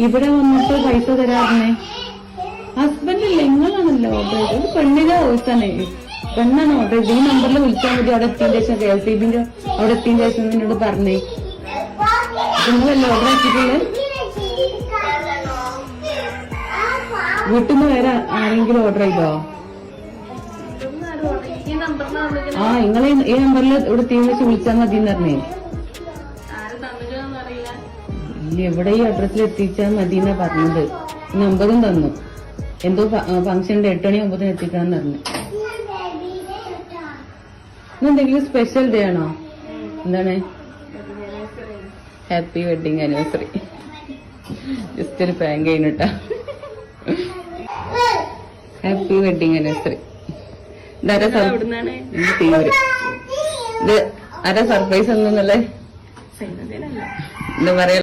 ഇവിടെ വന്നിട്ട് പൈസ തരാറുന്നേ ഹസ്ബൻഡല്ലേ നിങ്ങളാണല്ലോ ഓർഡർ ചെയ്തത്. പെണ്ണിന്റെ വോയിസാണ്, പെണ്ണാണ് ഓർഡർ ചെയ്തത്. ഈ നമ്പറിൽ വിളിച്ചാൽ മതി. അവിടെ എത്തിയതിന്റെ ശേഷം KSEBിന്റെ അവിടെ എത്തിയതിന്റെ ശേഷം എന്നോട് പറഞ്ഞേ. നിങ്ങളല്ലേ ഓർഡർ ആക്കിയിട്ടുള്ളത്? വീട്ടിൽ നിന്ന് വേറെ ആരെങ്കിലും ഓർഡർ ചെയ്തോ? നിങ്ങളെ ഈ നമ്പറിൽ ഇവിടെ എത്തിയതിന് ശേഷം വിളിച്ചാൽ മതി എന്ന് പറഞ്ഞേ. ഇല്ല, ഇവിടെ ഈ അഡ്രസ്സിൽ എത്തിച്ചാൽ മതി എന്നാ പറഞ്ഞത്. നമ്പറും തന്നു. എന്തോ ഫംഗ്ഷന്റെ 8 മണി 9 എത്തിക്കാന്ന് പറഞ്ഞു. എന്തെങ്കിലും സ്പെഷ്യൽ ഡേ ആണോ? എന്താണ്? Happy wedding anniversary. ജസ്റ്റ് ഒരു പ്രാങ്ക് കഴിഞ്ഞിട്ടാ. Happy wedding anniversary. തീവ്രം ഇത് ആരാ സർപ്രൈസ് ഒന്നുന്നല്ലേ? എന്താ പറയാ?